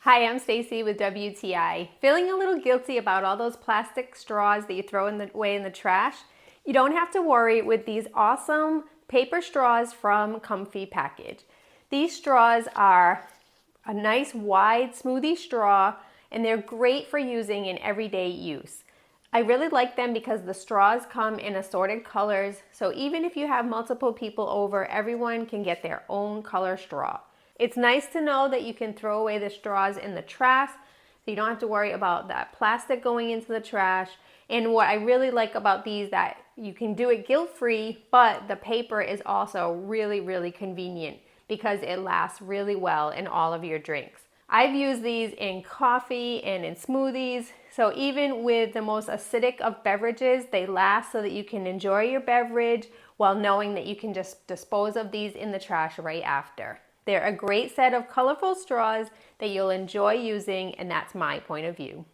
Hi, I'm Stacy with WTI. Feeling a little guilty about all those plastic straws that you throw away in the trash? You don't have to worry with these awesome paper straws from Comfy Package. These straws are a nice wide smoothie straw and they're great for using in everyday use. I really like them because the straws come in assorted colors, so even if you have multiple people over, everyone can get their own color straw. It's nice to know that you can throw away the straws in the trash, so you don't have to worry about that plastic going into the trash. And what I really like about these, that you can do it guilt-free, but the paper is also really, really convenient because it lasts really well in all of your drinks. I've used these in coffee and in smoothies, so even with the most acidic of beverages, they last so that you can enjoy your beverage while knowing that you can just dispose of these in the trash right after. They're a great set of colorful straws that you'll enjoy using, and that's my point of view.